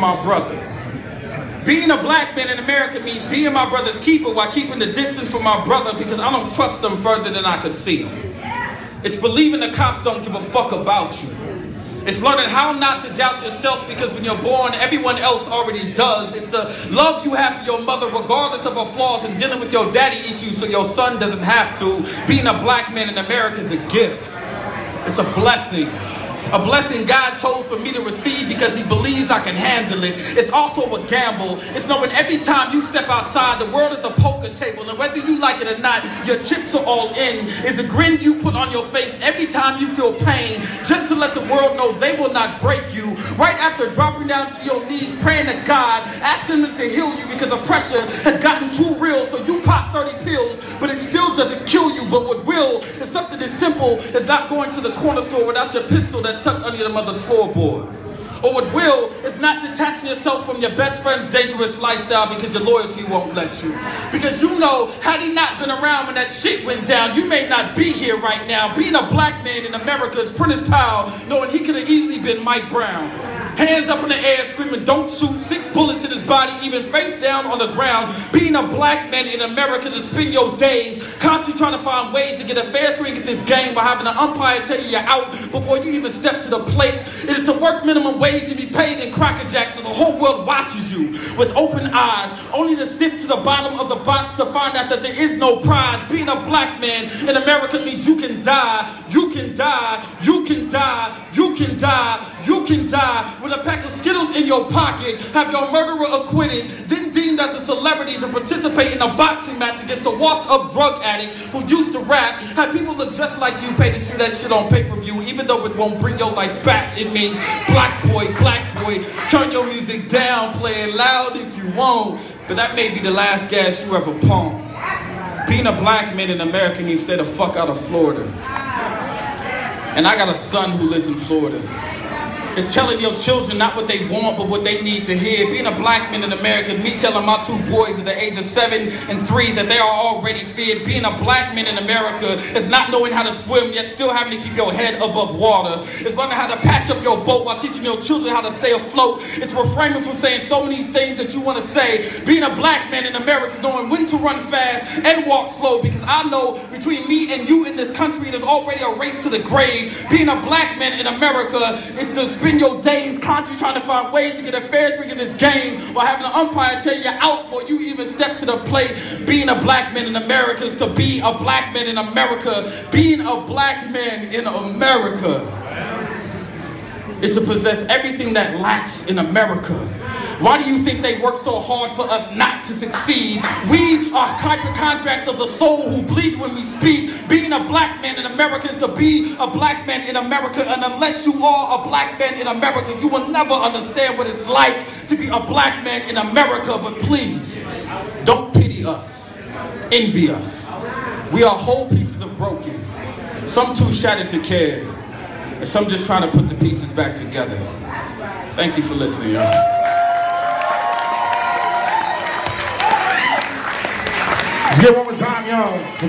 my brother. Being a black man in America means being my brother's keeper while keeping the distance from my brother because I don't trust them further than I can see them. It's believing the cops don't give a fuck about you. It's learning how not to doubt yourself because when you're born, everyone else already does. It's the love you have for your mother regardless of her flaws and dealing with your daddy issues so your son doesn't have to. Being a black man in America is a gift. It's a blessing. A blessing God chose for me to receive because he believes I can handle it. It's also a gamble. It's knowing every time you step outside, the world is a poker table. And whether you like it or not, your chips are all in. It's the grin you put on your face every time you feel pain, just to let the world know they will not break you. Right after dropping down to your knees, praying to God, asking him to heal you because the pressure has gotten too real. So you pop 30 pills, but it still doesn't kill you. But what will is something as simple as not going to the corner store without your pistol that's tucked under your mother's floorboard. Or what will is not detaching yourself from your best friend's dangerous lifestyle because your loyalty won't let you. Because you know, had he not been around when that shit went down, you may not be here right now. Being a black man in America is Prentice Powell, knowing he could have easily been Mike Brown. Hands up in the air screaming, don't shoot, 6 bullets in his body, even face down on the ground. Being a black man in America to spend your days constantly trying to find ways to get a fair swing at this game by having an umpire tell you you're out before you even step to the plate. It is to work minimum wage and be paid in Cracker Jacks so the whole world watches you with open eyes, only to sift to the bottom of the box to find out that there is no prize. Being a black man in America means you can die, you can die, you can die, you can die, you can die. With a pack of Skittles in your pocket, have your murderer acquitted, then deemed as a celebrity to participate in a boxing match against a washed-up drug addict who used to rap, have people look just like you pay to see that shit on pay-per-view, even though it won't bring your life back. It means black boy, turn your music down, play it loud if you want, but that may be the last gas you ever pump. Being a black man in America means stay the fuck out of Florida. And I got a son who lives in Florida. It's telling your children not what they want, but what they need to hear. Being a black man in America is me telling my 2 boys at the age of 7 and 3 that they are already feared. Being a black man in America is not knowing how to swim, yet still having to keep your head above water. It's learning how to patch up your boat while teaching your children how to stay afloat. It's refraining from saying so many things that you want to say. Being a black man in America is knowing when to run fast and walk slow, because I know between me and you in this country, there's already a race to the grave. Being a black man in America is to spend your days constantly trying to find ways to get a fair swing in this game while having an umpire tell you out before you even step to the plate. Being a black man in America is to be a black man in America. Being a black man in America is to possess everything that lacks in America. Why do you think they work so hard for us not to succeed? We are contracts of the soul who bleed when we speak. Being a black man in America is to be a black man in America, and unless you are a black man in America, you will never understand what it's like to be a black man in America. But please, don't pity us, envy us. We are whole pieces of broken, some too shattered to care, and some just trying to put the pieces back together. Thank you for listening, y'all. Let's get one more time, y'all.